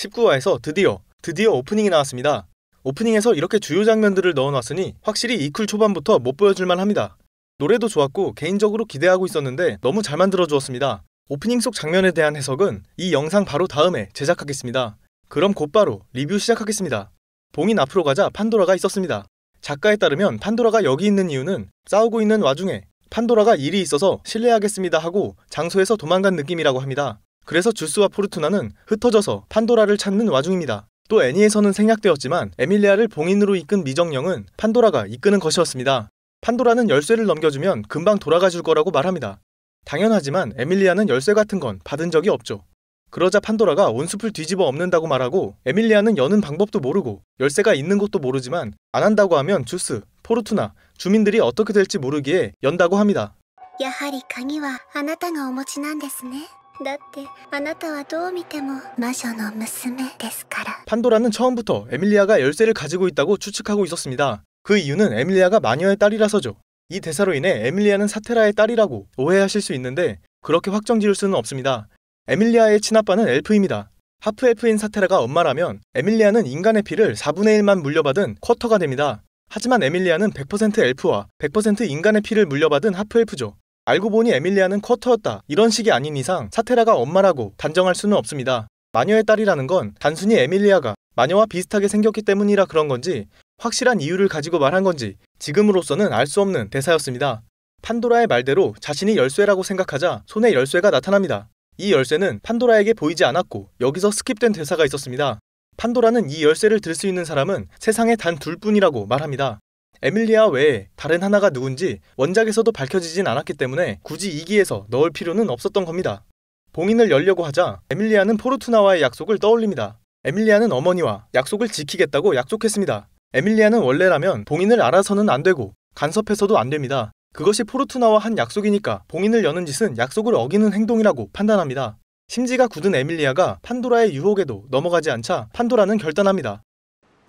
19화에서 드디어 오프닝이 나왔습니다. 오프닝에서 이렇게 주요 장면들을 넣어놨으니 확실히 이쿨 초반부터 못 보여줄만 합니다. 노래도 좋았고 개인적으로 기대하고 있었는데 너무 잘 만들어주었습니다. 오프닝 속 장면에 대한 해석은 이 영상 바로 다음에 제작하겠습니다. 그럼 곧바로 리뷰 시작하겠습니다. 봉인 앞으로 가자 판도라가 있었습니다. 작가에 따르면 판도라가 여기 있는 이유는 싸우고 있는 와중에 판도라가 일이 있어서 실례하겠습니다 하고 장소에서 도망간 느낌이라고 합니다. 그래서 주스와 포르투나는 흩어져서 판도라를 찾는 와중입니다. 또 애니에서는 생략되었지만 에밀리아를 봉인으로 이끈 미정령은 판도라가 이끄는 것이었습니다. 판도라는 열쇠를 넘겨주면 금방 돌아가 줄 거라고 말합니다. 당연하지만 에밀리아는 열쇠 같은 건 받은 적이 없죠. 그러자 판도라가 온 숲을 뒤집어 엎는다고 말하고 에밀리아는 여는 방법도 모르고 열쇠가 있는 것도 모르지만 안 한다고 하면 주스, 포르투나, 주민들이 어떻게 될지 모르기에 연다고 합니다. やはり鍵はあなたがお持ちなんですね。だってあなたはどう見ても魔女の娘ですから. 판도라는 처음부터 에밀리아가 열쇠를 가지고 있다고 추측하고 있었습니다. 그 이유는 에밀리아가 마녀의 딸이라서죠. 이 대사로 인해 에밀리아는 사테라의 딸이라고 오해하실 수 있는데 그렇게 확정 지을 수는 없습니다. 에밀리아의 친아빠는 엘프입니다. 하프 엘프인 사테라가 엄마라면 에밀리아는 인간의 피를 4분의 1만 물려받은 쿼터가 됩니다. 하지만 에밀리아는 100% 엘프와 100% 인간의 피를 물려받은 하프 엘프죠. 알고 보니 에밀리아는 쿼터였다 이런 식이 아닌 이상 사테라가 엄마라고 단정할 수는 없습니다. 마녀의 딸이라는 건 단순히 에밀리아가 마녀와 비슷하게 생겼기 때문이라 그런 건지 확실한 이유를 가지고 말한 건지 지금으로서는 알 수 없는 대사였습니다. 판도라의 말대로 자신이 열쇠라고 생각하자 손에 열쇠가 나타납니다. 이 열쇠는 판도라에게 보이지 않았고 여기서 스킵된 대사가 있었습니다. 판도라는 이 열쇠를 들 수 있는 사람은 세상에 단 둘뿐이라고 말합니다. 에밀리아 외에 다른 하나가 누군지 원작에서도 밝혀지진 않았기 때문에 굳이 2기에서 넣을 필요는 없었던 겁니다. 봉인을 열려고 하자 에밀리아는 포르투나와의 약속을 떠올립니다. 에밀리아는 어머니와 약속을 지키겠다고 약속했습니다. 에밀리아는 원래라면 봉인을 알아서는 안 되고 간섭해서도 안 됩니다. 그것이 포르투나와 한 약속이니까 봉인을 여는 짓은 약속을 어기는 행동이라고 판단합니다. 심지가 굳은 에밀리아가 판도라의 유혹에도 넘어가지 않자 판도라는 결단합니다.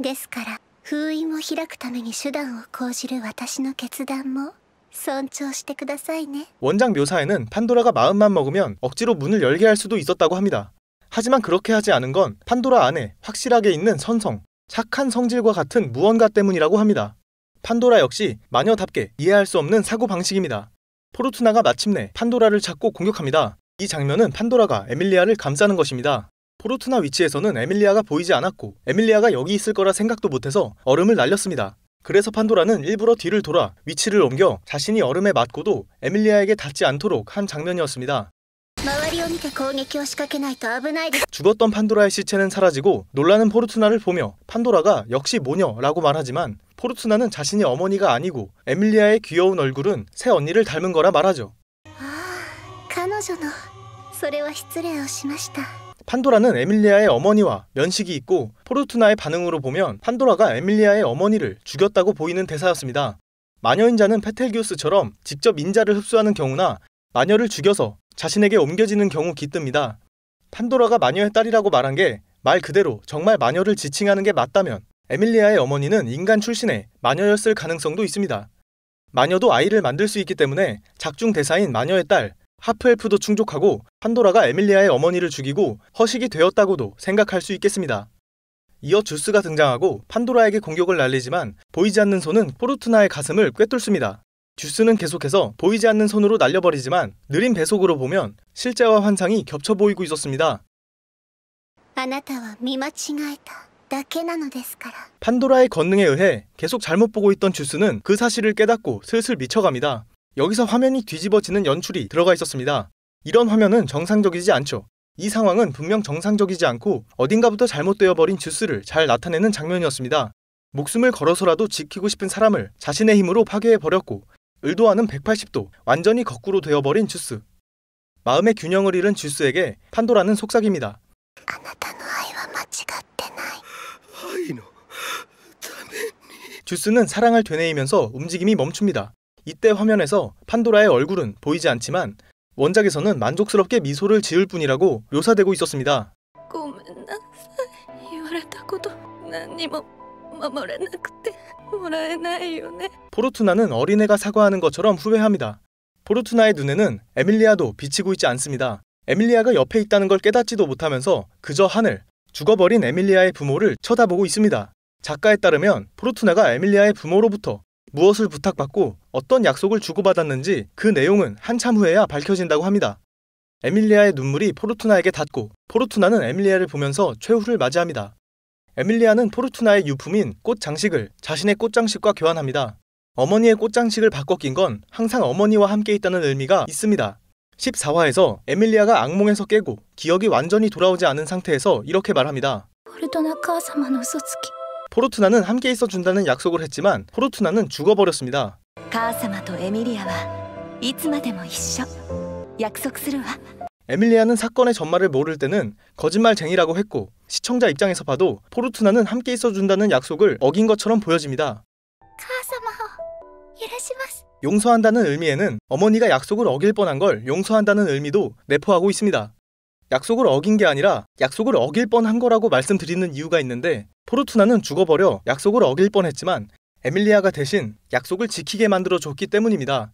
ですから封印を開くために手段を講じる私の決断も尊重してくださいね. 원작 묘사에는 판도라가 마음만 먹으면 억지로 문을 열게 할 수도 있었다고 합니다. 하지만 그렇게 하지 않은 건 판도라 안에 확실하게 있는 선성, 착한 성질과 같은 무언가 때문이라고 합니다. 판도라 역시 마녀답게 이해할 수 없는 사고방식입니다. 포르투나가 마침내 판도라를 찾고 공격합니다. 이 장면은 판도라가 에밀리아를 감싸는 것입니다. 포르투나 위치에서는 에밀리아가 보이지 않았고 에밀리아가 여기 있을 거라 생각도 못해서 얼음을 날렸습니다. 그래서 판도라는 일부러 뒤를 돌아 위치를 옮겨 자신이 얼음에 맞고도 에밀리아에게 닿지 않도록 한 장면이었습니다. 죽었던 판도라의 시체는 사라지고 놀라는 포르투나를 보며 판도라가 역시 모녀라고 말하지만 포르투나는 자신이 어머니가 아니고 에밀리아의 귀여운 얼굴은 새 언니를 닮은 거라 말하죠. 판도라는 에밀리아의 어머니와 면식이 있고 포르투나의 반응으로 보면 판도라가 에밀리아의 어머니를 죽였다고 보이는 대사였습니다. 마녀인 자는 페텔기우스처럼 직접 인자를 흡수하는 경우나 마녀를 죽여서 자신에게 옮겨지는 경우 깃듭니다. 판도라가 마녀의 딸이라고 말한 게 말 그대로 정말 마녀를 지칭하는 게 맞다면 에밀리아의 어머니는 인간 출신의 마녀였을 가능성도 있습니다. 마녀도 아이를 만들 수 있기 때문에 작중 대사인 마녀의 딸 하프엘프도 충족하고 판도라가 에밀리아의 어머니를 죽이고 허식이 되었다고도 생각할 수 있겠습니다. 이어 주스가 등장하고 판도라에게 공격을 날리지만 보이지 않는 손은 포르투나의 가슴을 꿰뚫습니다. 주스는 계속해서 보이지 않는 손으로 날려버리지만 느린 배속으로 보면 실제와 환상이 겹쳐 보이고 있었습니다. 판도라의 권능에 의해 계속 잘못 보고 있던 주스는 그 사실을 깨닫고 슬슬 미쳐갑니다. 여기서 화면이 뒤집어지는 연출이 들어가 있었습니다. 이런 화면은 정상적이지 않죠. 이 상황은 분명 정상적이지 않고 어딘가부터 잘못되어 버린 주스를 잘 나타내는 장면이었습니다. 목숨을 걸어서라도 지키고 싶은 사람을 자신의 힘으로 파괴해버렸고 의도와는 180도 완전히 거꾸로 되어버린 주스. 마음의 균형을 잃은 주스에게 판도라는 속삭입니다. 주스는 사랑을 되뇌이면서 움직임이 멈춥니다. 이때 화면에서 판도라의 얼굴은 보이지 않지만 원작에서는 만족스럽게 미소를 지을 뿐이라고 묘사되고 있었습니다. 포르투나는 어린애가 사과하는 것처럼 후회합니다. 포르투나의 눈에는 에밀리아도 비치고 있지 않습니다. 에밀리아가 옆에 있다는 걸 깨닫지도 못하면서 그저 하늘, 죽어버린 에밀리아의 부모를 쳐다보고 있습니다. 작가에 따르면 포르투나가 에밀리아의 부모로부터 무엇을 부탁받고 어떤 약속을 주고받았는지 그 내용은 한참 후에야 밝혀진다고 합니다. 에밀리아의 눈물이 포르투나에게 닿고 포르투나는 에밀리아를 보면서 최후를 맞이합니다. 에밀리아는 포르투나의 유품인 꽃 장식을 자신의 꽃 장식과 교환합니다. 어머니의 꽃 장식을 바꿔 낀 건 항상 어머니와 함께 있다는 의미가 있습니다. 14화에서 에밀리아가 악몽에서 깨고 기억이 완전히 돌아오지 않은 상태에서 이렇게 말합니다. 포르투나는 함께 있어준다는 약속을 했지만 포르투나는 죽어버렸습니다. 에밀리아는 사건의 전말을 모를 때는 거짓말쟁이라고 했고 시청자 입장에서 봐도 포르투나는 함께 있어준다는 약속을 어긴 것처럼 보여집니다. 용서한다는 의미에는 어머니가 약속을 어길 뻔한 걸 용서한다는 의미도 내포하고 있습니다. 약속을 어긴 게 아니라 약속을 어길 뻔한 거라고 말씀드리는 이유가 있는데 포르투나는 죽어버려 약속을 어길 뻔했지만 에밀리아가 대신 약속을 지키게 만들어줬기 때문입니다.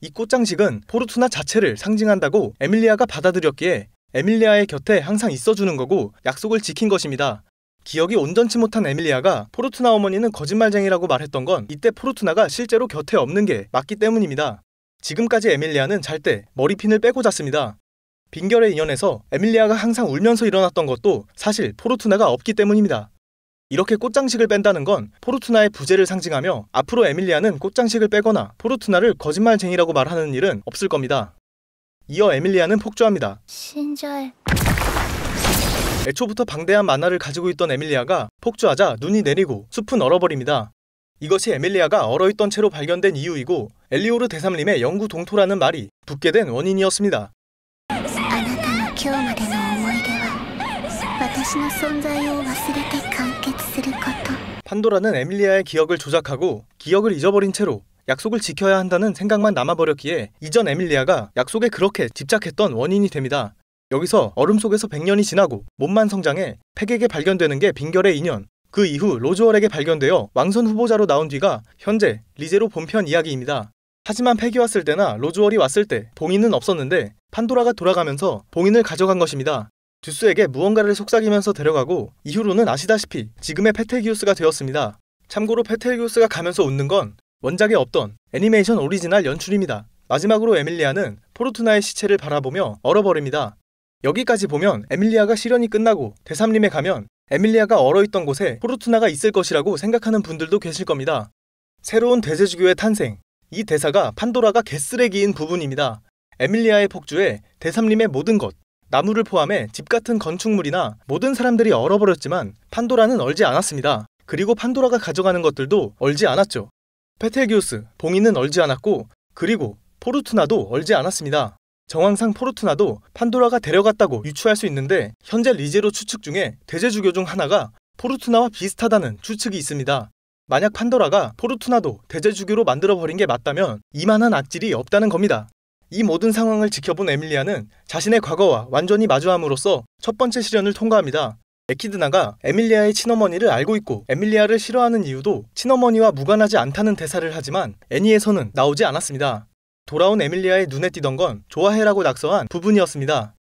이 꽃장식은 포르투나 자체를 상징한다고 에밀리아가 받아들였기에 에밀리아의 곁에 항상 있어주는 거고 약속을 지킨 것입니다. 기억이 온전치 못한 에밀리아가 포르투나 어머니는 거짓말쟁이라고 말했던 건 이때 포르투나가 실제로 곁에 없는 게 맞기 때문입니다. 지금까지 에밀리아는 잘 때 머리핀을 빼고 잤습니다. 빈결의 인연에서 에밀리아가 항상 울면서 일어났던 것도 사실 포르투나가 없기 때문입니다. 이렇게 꽃장식을 뺀다는 건 포르투나의 부재를 상징하며 앞으로 에밀리아는 꽃장식을 빼거나 포르투나를 거짓말쟁이라고 말하는 일은 없을 겁니다. 이어 에밀리아는 폭주합니다. 애초부터 방대한 만화를 가지고 있던 에밀리아가 폭주하자 눈이 내리고 숲은 얼어버립니다. 이것이 에밀리아가 얼어있던 채로 발견된 이유이고 엘리오르 대삼림의 영구 동토라는 말이 붙게 된 원인이었습니다. 판도라는 에밀리아의 기억을 조작하고 기억을 잊어버린 채로 약속을 지켜야 한다는 생각만 남아버렸기에 이전 에밀리아가 약속에 그렇게 집착했던 원인이 됩니다. 여기서 얼음 속에서 100년이 지나고 몸만 성장해 팩에게 발견되는 게 빈결의 인연. 그 이후 로즈월에게 발견되어 왕선 후보자로 나온 뒤가 현재 리제로 본편 이야기입니다. 하지만 팩이 왔을 때나 로즈월이 왔을 때 봉인은 없었는데 판도라가 돌아가면서 봉인을 가져간 것입니다. 듀스에게 무언가를 속삭이면서 데려가고 이후로는 아시다시피 지금의 페텔기우스가 되었습니다. 참고로 페텔기우스가 가면서 웃는 건 원작에 없던 애니메이션 오리지널 연출입니다. 마지막으로 에밀리아는 포르투나의 시체를 바라보며 얼어버립니다. 여기까지 보면 에밀리아가 실현이 끝나고 대삼림에 가면 에밀리아가 얼어있던 곳에 포르투나가 있을 것이라고 생각하는 분들도 계실 겁니다. 새로운 대제주교의 탄생. 이 대사가 판도라가 개쓰레기인 부분입니다. 에밀리아의 폭주에 대삼림의 모든 것, 나무를 포함해 집 같은 건축물이나 모든 사람들이 얼어버렸지만 판도라는 얼지 않았습니다. 그리고 판도라가 가져가는 것들도 얼지 않았죠. 페텔기우스, 봉인은 얼지 않았고 그리고 포르투나도 얼지 않았습니다. 정황상 포르투나도 판도라가 데려갔다고 유추할 수 있는데 현재 리제로 추측 중에 대제주교 중 하나가 포르투나와 비슷하다는 추측이 있습니다. 만약 판도라가 포르투나도 대제주교로 만들어버린 게 맞다면 이만한 악질이 없다는 겁니다. 이 모든 상황을 지켜본 에밀리아는 자신의 과거와 완전히 마주함으로써 첫 번째 시련을 통과합니다. 에키드나가 에밀리아의 친어머니를 알고 있고 에밀리아를 싫어하는 이유도 친어머니와 무관하지 않다는 대사를 하지만 애니에서는 나오지 않았습니다. 돌아온 에밀리아의 눈에 띄던 건 좋아해라고 낙서한 부분이었습니다.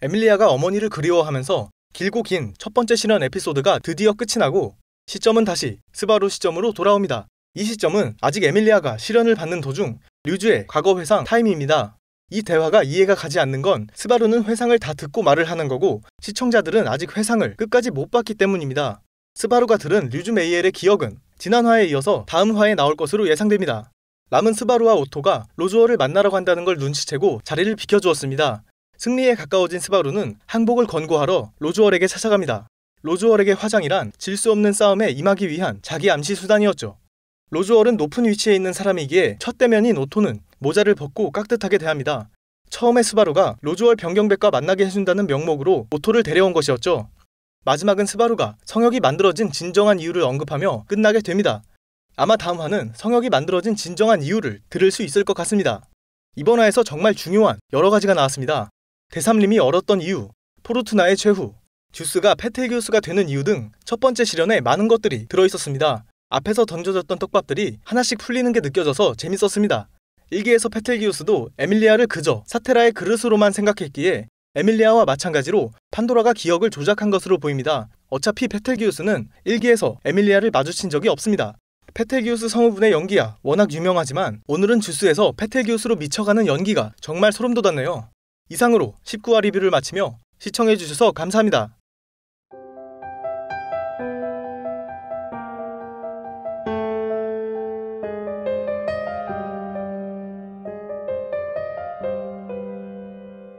에밀리아가 어머니를 그리워하면서 길고 긴 첫 번째 시련 에피소드가 드디어 끝이 나고 시점은 다시 스바루 시점으로 돌아옵니다. 이 시점은 아직 에밀리아가 시련을 받는 도중 류즈의 과거 회상 타임입니다. 이 대화가 이해가 가지 않는 건 스바루는 회상을 다 듣고 말을 하는 거고 시청자들은 아직 회상을 끝까지 못 봤기 때문입니다. 스바루가 들은 류즈 메이엘의 기억은 지난 화에 이어서 다음 화에 나올 것으로 예상됩니다. 남은 스바루와 오토가 로즈월을 만나러 간다는 걸 눈치채고 자리를 비켜주었습니다. 승리에 가까워진 스바루는 항복을 권고하러 로즈월에게 찾아갑니다. 로즈월에게 화장이란 질 수 없는 싸움에 임하기 위한 자기 암시 수단이었죠. 로즈월은 높은 위치에 있는 사람이기에 첫 대면인 오토는 모자를 벗고 깍듯하게 대합니다. 처음에 스바루가 로즈월 병경백과 만나게 해준다는 명목으로 오토를 데려온 것이었죠. 마지막은 스바루가 성역이 만들어진 진정한 이유를 언급하며 끝나게 됩니다. 아마 다음 화는 성역이 만들어진 진정한 이유를 들을 수 있을 것 같습니다. 이번 화에서 정말 중요한 여러 가지가 나왔습니다. 대삼림이 얼었던 이유, 포르투나의 최후, 듀스가 페텔기우스가 되는 이유 등 첫 번째 시련에 많은 것들이 들어있었습니다. 앞에서 던져졌던 떡밥들이 하나씩 풀리는 게 느껴져서 재밌었습니다. 1기에서 페텔기우스도 에밀리아를 그저 사테라의 그릇으로만 생각했기에 에밀리아와 마찬가지로 판도라가 기억을 조작한 것으로 보입니다. 어차피 페텔기우스는 1기에서 에밀리아를 마주친 적이 없습니다. 페텔기우스 성우분의 연기야 워낙 유명하지만 오늘은 주스에서 페텔기우스로 미쳐가는 연기가 정말 소름 돋았네요. 이상으로 19화 리뷰를 마치며 시청해주셔서 감사합니다.